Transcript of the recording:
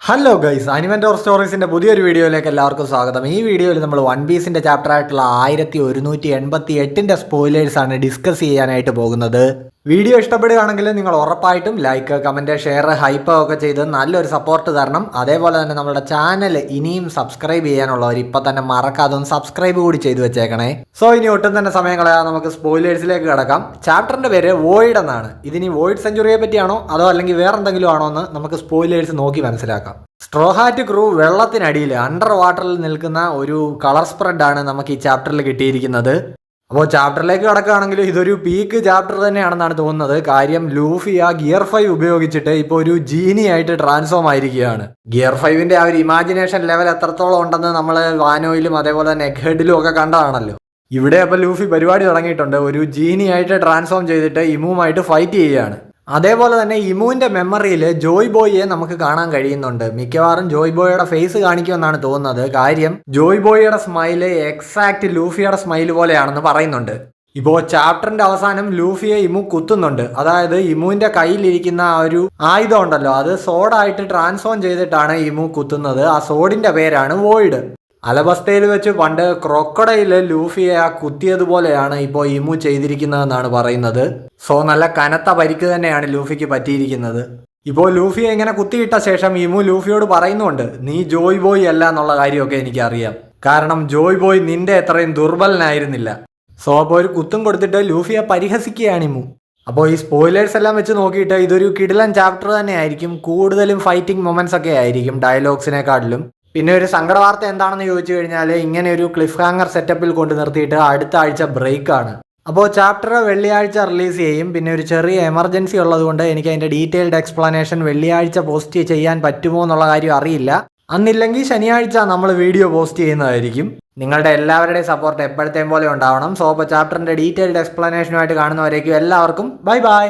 Hello guys, അനിമെന്റോർ സ്റ്റോറീസിന്റെ പുതിയൊരു വീഡിയോയിലേക്ക് എല്ലാവർക്കും സ്വാഗതം. ഈ വീഡിയോയിൽ നമ്മൾ വൺ പീസിന്റെ ചാപ്റ്റർ ആയിട്ടുള്ള 1188ന്റെ സ്പോയിലേഴ്സ് ആണ് ഡിസ്കസ് ചെയ്യാനായിട്ട് പോകുന്നത്. വീഡിയോ ഇഷ്ടപ്പെടുകയാണെങ്കിൽ നിങ്ങൾ ഉറപ്പായിട്ടും ലൈക്ക്, കമന്റ്, ഷെയർ, ഹൈപ്പ് ഒക്കെ ചെയ്ത് നല്ലൊരു സപ്പോർട്ട് തരണം. അതേപോലെ തന്നെ നമ്മുടെ ചാനൽ ഇനിയും സബ്സ്ക്രൈബ് ചെയ്യാനുള്ളവർ ഇപ്പൊ തന്നെ മറക്കാതെ ഒന്ന് സബ്സ്ക്രൈബ് കൂടി ചെയ്തു വെച്ചേക്കണേ. സോ ഇനി ഒട്ടും തന്നെ സമയം കളയാതെ നമുക്ക് സ്പോയിലേഴ്സിലേക്ക് കിടക്കാം. ചാപ്റ്ററിന്റെ പേര് വോയിഡ് എന്നാണ്. ഇതിനി വോയിഡ് സെഞ്ചുറിയെ പറ്റിയാണോ അതോ അല്ലെങ്കിൽ വേറെ എന്തെങ്കിലും ആണോ എന്ന് നമുക്ക് സ്പോയിലേഴ്സ് നോക്കി മനസ്സിലാക്കാം. സ്ട്രോ ഹാറ്റ് ക്രൂ വെള്ളത്തിനടിയിൽ അണ്ടർ വാട്ടറിൽ നിൽക്കുന്ന ഒരു കളർ സ്പ്രെഡാണ് നമുക്ക് ഈ ചാപ്റ്ററിൽ കിട്ടിയിരിക്കുന്നത്. അപ്പോൾ ചാപ്റ്ററിലേക്ക് കിടക്കുകയാണെങ്കിൽ ഇതൊരു പീക്ക് ചാപ്റ്റർ തന്നെയാണെന്നാണ് തോന്നുന്നത്. കാര്യം ലൂഫി ആ ഗിയർ 5 ഉപയോഗിച്ചിട്ട് ഇപ്പോൾ ഒരു ജീനി ആയിട്ട് ട്രാൻസ്ഫോം ആയിരിക്കുകയാണ്. ഗിയർ 5ന്റെ ആ ഒരു ഇമാജിനേഷൻ ലെവൽ എത്രത്തോളം ഉണ്ടെന്ന് നമ്മൾ വാനോയിലും അതേപോലെ തന്നെ എഗ്ഹെഡിലും ഒക്കെ കണ്ടതാണല്ലോ. ഇവിടെ അപ്പോൾ ലൂഫി പരിപാടി തുടങ്ങിയിട്ടുണ്ട്. ഒരു ജീനി ആയിട്ട് ട്രാൻസ്ഫോം ചെയ്തിട്ട് ഇമുവുമായിട്ട് ഫൈറ്റ് ചെയ്യുകയാണ്. അതേപോലെ തന്നെ ഇമുവിന്റെ മെമ്മറിയിൽ ജോയ് ബോയിയെ നമുക്ക് കാണാൻ കഴിയുന്നുണ്ട്. മിക്കവാറും ജോയ് ബോയിയുടെ ഫേസ് കാണിക്കുമെന്നാണ് തോന്നുന്നത്. കാര്യം ജോയ് ബോയിയുടെ സ്മൈല് എക്സാക്ട് ലൂഫിയുടെ സ്മൈല് പോലെയാണെന്ന് പറയുന്നുണ്ട്. ഇപ്പോൾ ചാപ്റ്ററിന്റെ അവസാനം ലൂഫിയെ ഇമു കുത്തുന്നുണ്ട്. അതായത് ഇമുവിന്റെ കയ്യിലിരിക്കുന്ന ആ ഒരു ആയുധം ഉണ്ടല്ലോ, അത് സോഡായിട്ട് ട്രാൻസ്ഫോം ചെയ്തിട്ടാണ് ഇമു കുത്തുന്നത്. ആ സോഡിന്റെ പേരാണ് വോയിഡ്. അലബസ്റ്റയിൽ വെച്ച് പണ്ട് ക്രൊക്കഡൈല് ലൂഫിയെ ആ കുത്തിയതുപോലെയാണ് ഇപ്പോൾ ഇമു ചെയ്തിരിക്കുന്നതെന്നാണ് പറയുന്നത്. സോ നല്ല കനത്ത പരിക്ക് തന്നെയാണ് ലൂഫിക്ക് പറ്റിയിരിക്കുന്നത്. ഇപ്പോൾ ലൂഫിയെ ഇങ്ങനെ കുത്തിയിട്ട ശേഷം ഇമു ലൂഫിയോട് പറയുന്നുണ്ട്, നീ ജോയ് ബോയ് അല്ല എന്നുള്ള കാര്യമൊക്കെ എനിക്കറിയാം. കാരണം ജോയ് ബോയ് നിന്റെ അത്രയും ദുർബലനായിരുന്നില്ല. സോ അപ്പോൾ ഒരു കുത്തും കൊടുത്തിട്ട് ലൂഫിയെ പരിഹസിക്കുകയാണ് ഇമു. അപ്പോൾ ഈ സ്പോയിലേഴ്സ് എല്ലാം വെച്ച് നോക്കിയിട്ട് ഇതൊരു കിടിലൻ ചാപ്റ്റർ തന്നെ ആയിരിക്കും. കൂടുതലും ഫൈറ്റിംഗ് മൊമെന്റ്സ് ഒക്കെ ആയിരിക്കും ഡയലോഗ്സിനെക്കാട്ടിലും. പിന്നെ ഒരു സങ്കട വാർത്ത എന്താണെന്ന് ചോദിച്ചു കഴിഞ്ഞാൽ ഇങ്ങനെ ഒരു ക്ലിഫ് ഹാങ്ങർ സെറ്റപ്പിൽ കൊണ്ട് നിർത്തിയിട്ട് അടുത്ത ആഴ്ച ബ്രേക്കാണ്. അപ്പോൾ ചാപ്റ്റർ വെള്ളിയാഴ്ച റിലീസ് ചെയ്യും. പിന്നെ ഒരു ചെറിയ എമർജൻസി ഉള്ളതുകൊണ്ട് എനിക്ക് അതിൻ്റെ ഡീറ്റെയിൽഡ് എക്സ്പ്ലനേഷൻ വെള്ളിയാഴ്ച പോസ്റ്റ് ചെയ്യാൻ പറ്റുമോ എന്നുള്ള കാര്യം അറിയില്ല. അന്നില്ലെങ്കിൽ ശനിയാഴ്ച നമ്മൾ വീഡിയോ പോസ്റ്റ് ചെയ്യുന്നതായിരിക്കും. നിങ്ങളുടെ എല്ലാവരുടെയും സപ്പോർട്ട് എപ്പോഴത്തെയും പോലെ ഉണ്ടാവണം. സോ അപ്പോൾ ചാപ്റ്ററിൻ്റെ ഡീറ്റെയിൽഡ് എക്സ്പ്ലനേഷനുമായിട്ട് കാണുന്നവരേക്കും എല്ലാവർക്കും ബൈ ബൈ.